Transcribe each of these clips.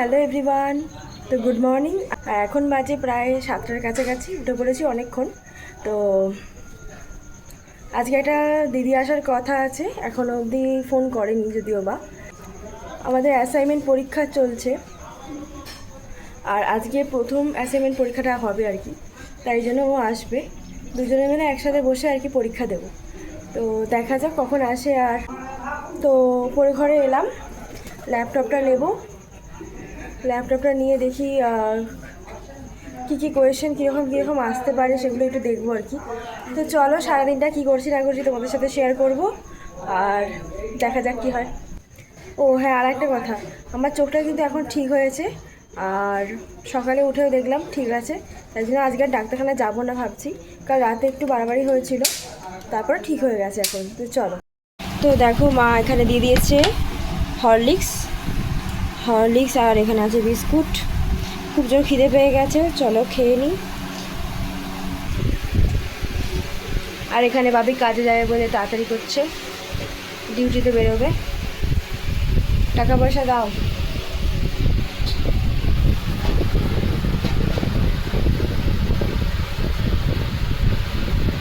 Hello everyone. তো good morning. এখন বাজে প্রায় 7টার কাছাকাছি, উঠে পড়েছি অনেকক্ষণ। তো আজকে একটা দিদি আসার কথা আছে, এখনও অবধি ফোন করেনি যদিও বা। আমাদের অ্যাসাইনমেন্ট পরীক্ষা চলছে, আর আজকে প্রথম অ্যাসাইনমেন্ট পরীক্ষাটা হবে আর কি, তাই জন্য ও আসবে। দুজনে মিলে একসাথে বসে আর কি পরীক্ষা দেব। তো দেখা যাক কখন আসে। আর তো পরে ঘরে এলাম, ল্যাপটপটা নেব। ল্যাপটপটা নিয়ে দেখি কী কী কোয়েশ্চেন কীরকম আসতে পারে সেগুলো একটু দেখবো আর কি। তো চলো সারাদিনটা কী করছি না করছি তোমাদের সাথে শেয়ার করব, আর দেখা যাক কী হয়। ও হ্যাঁ, আর একটা কথা, আমার চোখটা কিন্তু এখন ঠিক হয়েছে, আর সকালে উঠেও দেখলাম ঠিক আছে। তাই জন্য আজকে আর ডাক্তারখানায় যাবো না ভাবছি, কারণ রাতে একটু বাড়াবাড়ি হয়েছিল, তারপর ঠিক হয়ে গেছে এখন। তো চলো। তো দেখো মা এখানে দিয়ে দিয়েছে হরলিক্স, আর এখানে আছে বিস্কুট। খুব জোর খিদে পেয়ে গেছে, চলো খেয়ে নিই। আর এখানে বাবি কাজে যাবে বলে তাড়াতাড়ি করছে, ডিউটিতে বেরোবে। টাকা পয়সা দাও।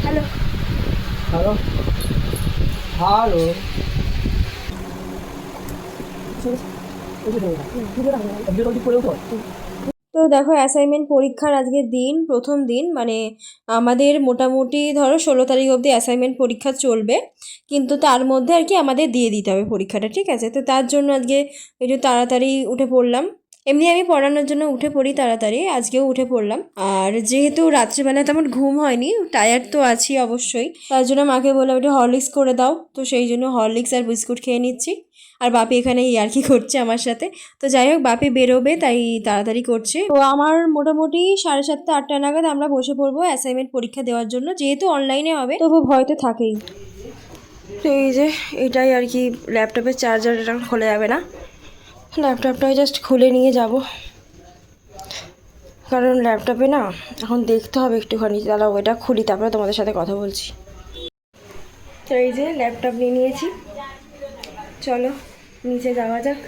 হ্যালো হ্যালো হ্যালো তো দেখো অ্যাসাইনমেন্ট পরীক্ষার আজকে দিন, প্রথম দিন, মানে আমাদের মোটামুটি ধরো 16 তারিখ অবধি অ্যাসাইনমেন্ট পরীক্ষা চলবে, কিন্তু তার মধ্যে আর কি আমাদের দিয়ে দিতে হবে পরীক্ষাটা, ঠিক আছে। তো তার জন্য আজকে একটু তাড়াতাড়ি উঠে পড়লাম। এমনি আমি পড়ানোর জন্য উঠে পড়ি তাড়াতাড়ি, আজকেও উঠে পড়লাম। আর যেহেতু রাত্রিবেলা তেমন ঘুম হয়নি, টায়ার্ড তো আছি অবশ্যই, তার জন্য মাকে বললাম একটু হরলিক্স করে দাও। তো সেই জন্য হরলিক্স আর বিস্কুট খেয়ে নিচ্ছি। আর বাপি এখানে ইয়ার্কি করছে আমার সাথে। তো যাই হোক, বাপি বেরোবে তাই তাড়াতাড়ি করছে। তো আমার মোটামুটি 7:30 8টা নাগাদ আমরা বসে পড়বো অ্যাসাইনমেন্ট পরীক্ষা দেওয়ার জন্য, যেহেতু অনলাইনে হবে তবু ভয় তো থাকেই। তো এই যে এটাই আর কি, ল্যাপটপের চার্জারটা খোলা যাবে না, ল্যাপটপটাই জাস্ট খুলে নিয়ে যাব, কারণ ল্যাপটপে না এখন দেখতে হবে একটুখানি। দাঁড়াও ওইটা খুলি, তারপরে তোমাদের সাথে কথা বলছি। তো এই যে ল্যাপটপ নিয়ে নিয়েছি, চলো নিচে যাওয়া যাক।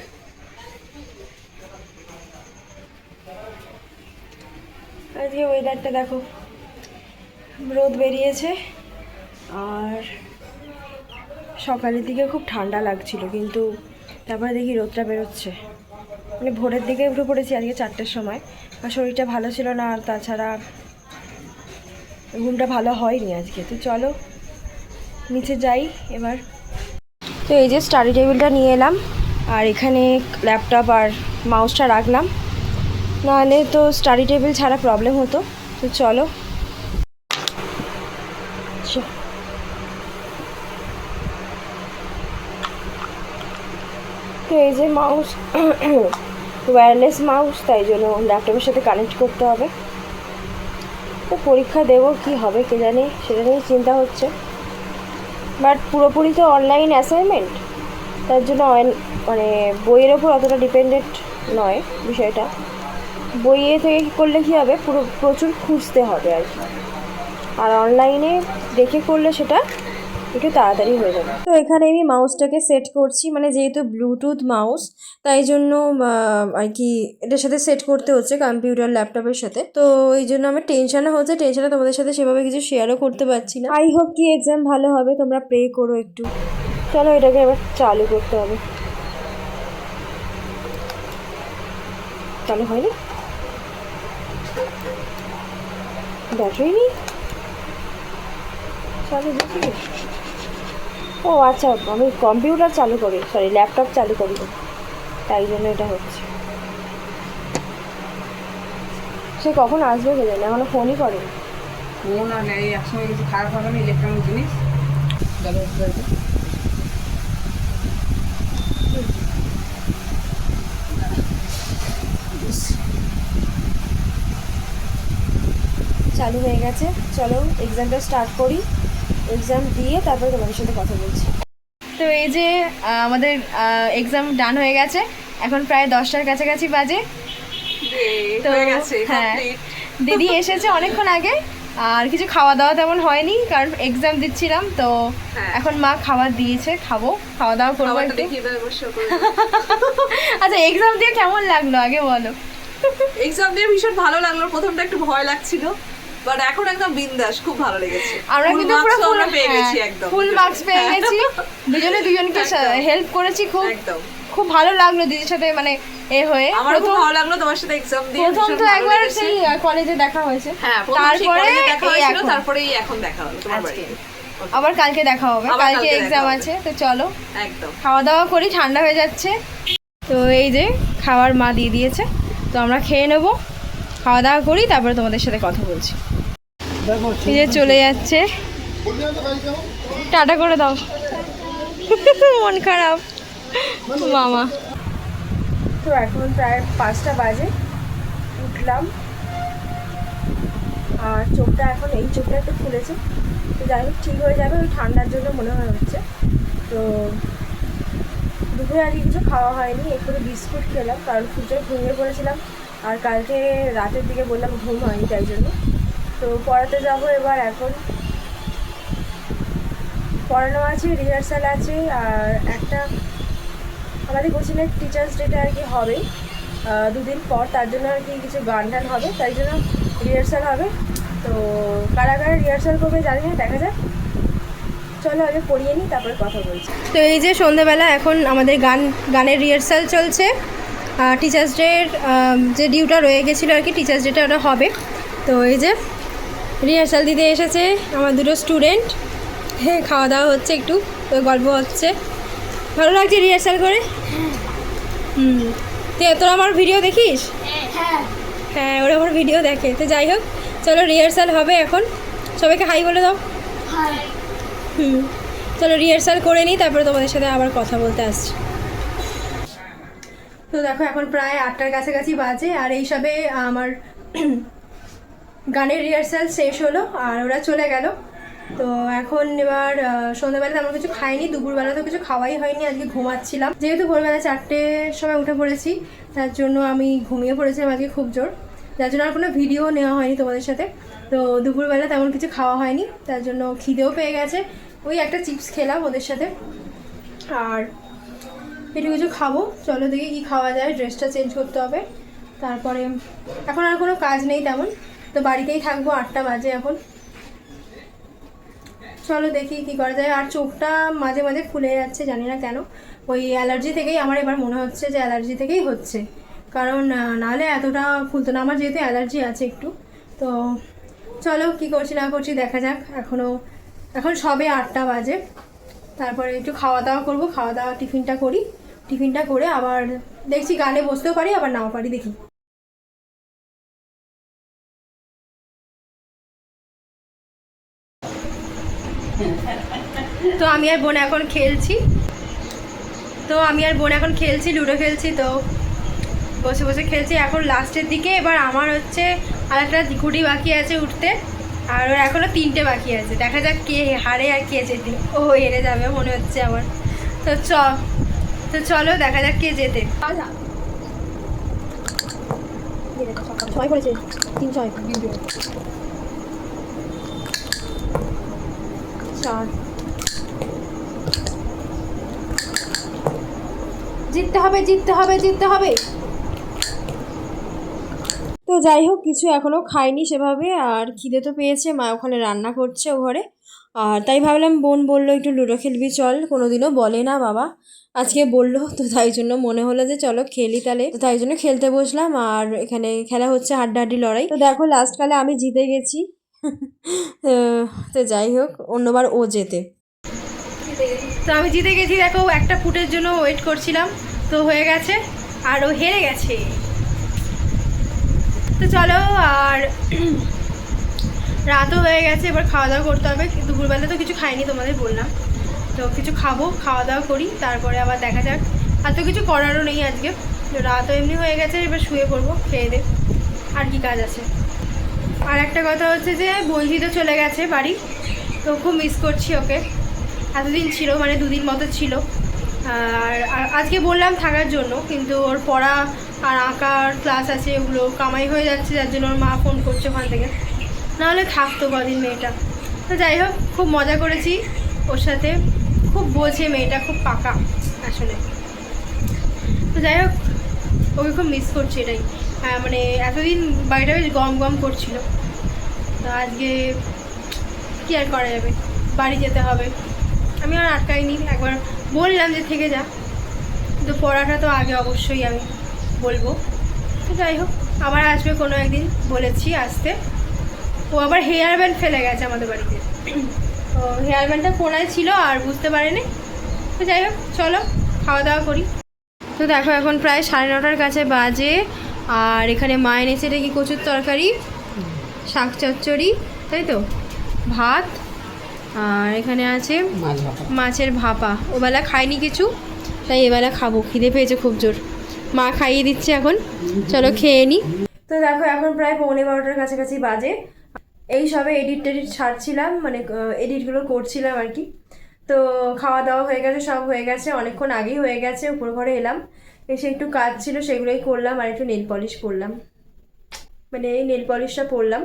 আজকে ওয়েদারটা দেখো, রোদ বেরিয়েছে, আর সকালের দিকে খুব ঠান্ডা লাগছিল, কিন্তু তারপরে দেখি রোদটা বেরোচ্ছে। মানে ভোরের দিকে উঠে পড়েছি আজকে 4টের সময়, আর শরীরটা ভালো ছিল না, আর তাছাড়া ঘুমটা ভালো হয়নি আজকে। তো চলো নিচে যাই এবার। তো এই যে স্টাডি টেবিলটা নিয়ে এলাম, আর এখানে ল্যাপটপ আর মাউসটা রাখলাম, নাহলে তো স্টাডি টেবিল ছাড়া প্রবলেম হতো। তো চলো। তো এই যে মাউস, ওয়্যারলেস মাউস, তাই জন্য ল্যাপটপের সাথে কানেক্ট করতে হবে। তো পরীক্ষা দেবো, কি হবে কে জানে, সেটা নিয়ে চিন্তা হচ্ছে। বাট পুরোপুরি তো অনলাইন অ্যাসাইনমেন্ট, তার জন্য মানে বইয়ের ওপর অতটা ডিপেন্ডেন্ট নয় বিষয়টা। বইয়ে থেকে করলে কী হবে, প্রচুর খুঁজতে হবে আর কি, আর অনলাইনে দেখে করলে সেটা একটু তাড়াতাড়ি হয়ে যাবে। তো এখানে আমি মাউসটাকে সেট করছি, মানে যেহেতু ব্লুটুথ মাউস, তাই জন্য আর কি এটার সাথে সেট করতে হচ্ছে কম্পিউটার ল্যাপটপের সাথে। তো এই জন্য আমার টেনশনও হচ্ছে, টেনশনে তোমাদের সাথে সেভাবে কিছু শেয়ারও করতে পারছি না। আই হোপ কি এক্সাম ভালো হবে, তোমরা প্রে করো একটু। চলো এটাকে এবার চালু করতে হবে। চালু হয়নি, ব্যাটারি নেই, চালু দেখি। ও আচ্ছা, আমি কম্পিউটার চালু করি, সরি ল্যাপটপ চালু করি, তাই জন্য এটা হচ্ছে। সে কখন আসবে কে জানে, এখনো ফোনই করে। ফোন আর নেই, একসময় কিছু খারাপ হবে না, ইলেকট্রনিক জিনিস চালু হয়ে গেছে। চলো এক্সামটা স্টার্ট করি, এক্সাম দিয়ে তারপরে তোমাদের সাথে কথা বলছি। তো এই যে আমাদের এক্সাম ডান হয়ে গেছে, এখন প্রায় 10টার কাছাকাছি বাজে। তো হ্যাঁ, দিদি এসেছে অনেকক্ষণ আগে, আর কিছু খাওয়া দাওয়া তেমন হয়নি, কারণ এক্সাম দিচ্ছিলাম তো। হ্যাঁ। এখন মা খাবার দিয়েছে, খাবো, খাওয়া দাওয়া করবো খাবারটা একটু। দেখিয়ে দেবে অবশ্য করে। আচ্ছা, এক্সাম দিয়ে কেমন লাগলো আগে বলো। এক্সাম দিয়ে ভীষণ ভালো লাগলো, প্রথমটা একটু ভয় লাগছিল, বাট এখন একদম বিন্দাস, খুব ভালো লেগেছে। আমরা Full কিন্তু marks পুরো তো আমরা পেয়ে গেছি একদম। ফুল মার্কস পেয়ে গেছি, দুজনে দুজনকে একদম। হেল্প করেছি, খুব একদম। খুব ভালো লাগলো দিদির সাথে মানে হয়ে। আমার খুব ভালো লাগলো তোমার সাথে এক্সাম দিয়ে, প্রথম ভীষণ তো ভালো একবার লেগেছে। সেই কলেজে দেখা হয়েছে, হ্যাঁ, প্রথম সেই তারপরে কলেজে দেখা এই হয়েছিল, এখন। তারপরেই এখন দেখা হলো তোমার আজকে। বাড়িতে। আবার কালকে দেখা হবে, আবার কালকে কালকে দেখা এক্সাম হবে। আছে, তো চলো একদম। খাওয়া দাওয়া করি, ঠান্ডা হয়ে যাচ্ছে। তো এই যে খাবার মা দিয়ে দিয়েছে, তো আমরা খেয়ে নেব, খাওয়া দাওয়া করি, তারপরে তোমাদের সাথে কথা বলছি। এই যে চলে যাচ্ছে, টাটা করে দাও। মন খারাপ মামা। তো এখন প্রায় 5টা বাজে, উঠলাম, আর চোখটা এখন এই চোখটা একটু খুলেছে, তো যাই হোক ঠিক হয়ে যাবে, ওই ঠান্ডার জন্য মনে হয় হচ্ছে। তো দুপুরে আজকে কিছু খাওয়া হয়নি, একটু বিস্কুট খেলাম, কারণ খুচরো ঘুমিয়ে পড়েছিলাম, আর কালকে রাতের দিকে বললাম ঘুম হয়নি, তাই জন্য। তো পড়াতে যাবো এবার, এখন পড়ানো আছে, রিহার্সাল আছে, আর একটা আমাদের কোচিংয়ের টিচার্স ডেটা আর কি হবে 2 দিন পর, তার জন্য আর কি কিছু গান টান হবে, তাই জন্য রিহার্সাল হবে। তো কারা কারা রিহার্সাল করবে জানি না, দেখা যাক। চলো আগে পড়িয়ে নিই, তারপরে কথা বলছি। তো এই যে সন্ধ্যেবেলা এখন আমাদের গানের রিহার্সাল চলছে, টিচার্স ডের যে ডিউটা রয়ে গেছিলো আর কি, টিচার্স ডেটা ওটা হবে। তো এই যে রিহার্সাল দিতে এসেছে আমার দুটো স্টুডেন্ট, হ্যাঁ খাওয়া দাওয়া হচ্ছে, একটু তো গল্প হচ্ছে। ভালো লাগছে রিহার্সাল করে? তোরা আমার ভিডিও দেখিস? হ্যাঁ, ওরা আমার ভিডিও দেখে। তো যাই হোক, চলো রিহার্সাল হবে এখন, সবাইকে হাই বলে দাও। চলো রিহার্সাল করে নিই, তারপরে তোমাদের সাথে আবার কথা বলতে আসছি। তো দেখো এখন প্রায় 8টার কাছাকাছি বাজে, আর এইসবে আমার গানের রিহার্সাল শেষ হলো, আর ওরা চলে গেল। তো এখন এবার সন্ধ্যাবেলা আমরা কিছু খাইনি, দুপুরবেলা তো কিছু খাওয়াই হয়নি, আজকে ঘুমাচ্ছিলাম, যেহেতু ভোরবেলা 4টের সময় উঠে পড়েছি, তার জন্য আমি ঘুমিয়ে পড়েছিলাম আজকে খুব জোর, যার জন্য আর কোনো ভিডিও নেওয়া হয়নি তোমাদের সাথে। তো দুপুরবেলা তেমন কিছু খাওয়া হয়নি, তার জন্য খিদেও পেয়ে গেছে, ওই একটা চিপস খেলাম ওদের সাথে, আর একটু কিছু খাবো। চলো দেখি কী খাওয়া যায়, ড্রেসটা চেঞ্জ করতে হবে, তারপরে এখন আর কোনো কাজ নেই তেমন, তো বাড়িতেই থাকবো, 8টা বাজে এখন। চলো দেখি কী করা যায়। আর চোখটা মাঝে মাঝে ফুলে যাচ্ছে, জানি না কেন, ওই অ্যালার্জি থেকেই আমার এবার মনে হচ্ছে যে অ্যালার্জি থেকেই হচ্ছে, কারণ নাহলে এতটা ফুলতো না, আমার যেহেতু অ্যালার্জি আছে একটু। তো চলো কী করছি না করছি দেখা যাক। এখন সবে 8টা বাজে, তারপরে একটু খাওয়া দাওয়া করবো, খাওয়া দাওয়া টিফিনটা করি, টিফিনটা করে আবার দেখছি গানে বসতেও পারি আবার নাও পারি, দেখি। তো আমি আর বোন এখন খেলছি, লুডো খেলছি, তো বসে বসে খেলছি এখন লাস্টের দিকে। এবার আমার হচ্ছে আর একটা গুটি বাকি আছে উঠতে, আর ওর এখনও 3টে বাকি আছে, দেখা যাক কে হারে আর কে জেতে। ও হেরে যাবে মনে হচ্ছে আমার, তো চলো দেখা যাক কে জেতে। ছয় করেছে, 3-6 4। জিততে হবে। তো যাই হোক, কিছু এখনও খাইনি সেভাবে, আর খিদে তো পেয়েছে, মা ওখানে রান্না করছে ও ঘরে, আর তাই ভাবলাম বোন বললো একটু লুডো খেলবি চল, কোনোদিনও বলে না বাবা, আজকে বললো, তো তাই জন্য মনে হলো যে চলো খেলি তাহলে, তো তাই জন্য খেলতে বসলাম। আর এখানে খেলা হচ্ছে হাড্ডাহাড্ডি লড়াই, তো দেখো লাস্টকালে আমি জিতে গেছি। তো যাই হোক, অন্যবার ও জেতে, তো আমি জিতে গেছি। দেখো একটা ফুটের জন্য ওয়েট করছিলাম, তো হয়ে গেছে, আর ও হেরে গেছে। তো চলো, আর রাতও হয়ে গেছে, এবার খাওয়া দাওয়া করতে হবে। দুপুরবেলা তো কিছু খাইনি তোমাদের বললাম, তো কিছু খাবো, খাওয়া দাওয়া করি, তারপরে আবার দেখা যাক। আর তো কিছু করারও নেই আজকে, রাতও এমনি হয়ে গেছে, এবার শুয়ে পড়বো খেয়ে দে, আর কি কাজ আছে। আর একটা কথা হচ্ছে যে বলছি তো চলে গেছে বাড়ি, তো খুব মিস করছি ওকে, এতদিন ছিল মানে 2 দিন মতো ছিল। আর আজকে বললাম থাকার জন্য, কিন্তু ওর পড়া আর আঁকার ক্লাস আছে, ওগুলো কামাই হয়ে যাচ্ছে, যার জন্য ওর মা ফোন করছে ওখান থেকে, নাহলে থাকতো কদিন মেয়েটা। তো যাই হোক, খুব মজা করেছি ওর সাথে, খুব বোঝে মেয়েটা, খুব পাকা আসলে। তো যাই হোক, ওকে খুব মিস করছি এটাই। মানে এতদিন বাড়িটা বেশ গম গম করছিল, তো আজকে কী আর করা যাবে, বাড়ি যেতে হবে। আমি আর আটকাইনি, একবার বললাম যে থেকে যা, কিন্তু পড়াটা তো আগে অবশ্যই আমি বলবো। তো যাই হোক, আবার আসবে কোনো একদিন, বলেছি আসতে। ও আবার হেয়ার ব্যান্ড ফেলে গেছে আমাদের বাড়িতে, তো হেয়ার ব্যান্ডটা কোনায় ছিল আর বুঝতে পারেনি। তো যাই হোক, চলো খাওয়া দাওয়া করি। তো দেখো এখন প্রায় 9:30টার কাছে বাজে, আর এখানে মা এনেছে এটা কি কচুর তরকারি, শাক চচ্চড়ি, তাই তো, ভাত, আর এখানে আছে মাছের ভাপা। ওবেলা খাইনি কিছু, তাই এবেলা খাবো, খিদে পেয়েছে খুব জোর। মা খাইয়ে দিচ্ছে এখন, চলো খেয়ে নিই। তো দেখো এখন প্রায় 11:45টার কাছাকাছি বাজে। এই সবে এডিট ছাড়ছিলাম, মানে এডিটগুলো করছিলাম আর কি। তো খাওয়া দাওয়া হয়ে গেছে, সব হয়ে গেছে, অনেকক্ষণ আগেই হয়ে গেছে। উপর ঘরে এলাম, এসে একটু কাজ ছিল সেগুলোই করলাম, আর একটু নেল পলিশ পরলাম, মানে এই নেল পলিশটা পরলাম।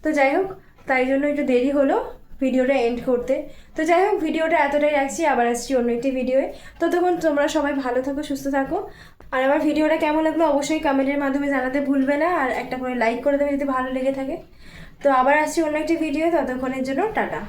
তো যাই হোক, তাই জন্য একটু দেরি হলো ভিডিওটা এন্ড করতে। তো যাই হোক, ভিডিওটা এতটাই রাখছি, আবার আসছি অন্য একটি ভিডিওয়ে। ততক্ষণ তোমরা সবাই ভালো থাকো, সুস্থ থাকো। আর আমার ভিডিওটা কেমন লাগলো অবশ্যই কমেন্টের মাধ্যমে জানাতে ভুলবে না, আর একটা করে লাইক করে দেবে যদি ভালো লেগে থাকে। তো আবার আসছি অন্য একটি ভিডিও, ততক্ষণের জন্য টাটা।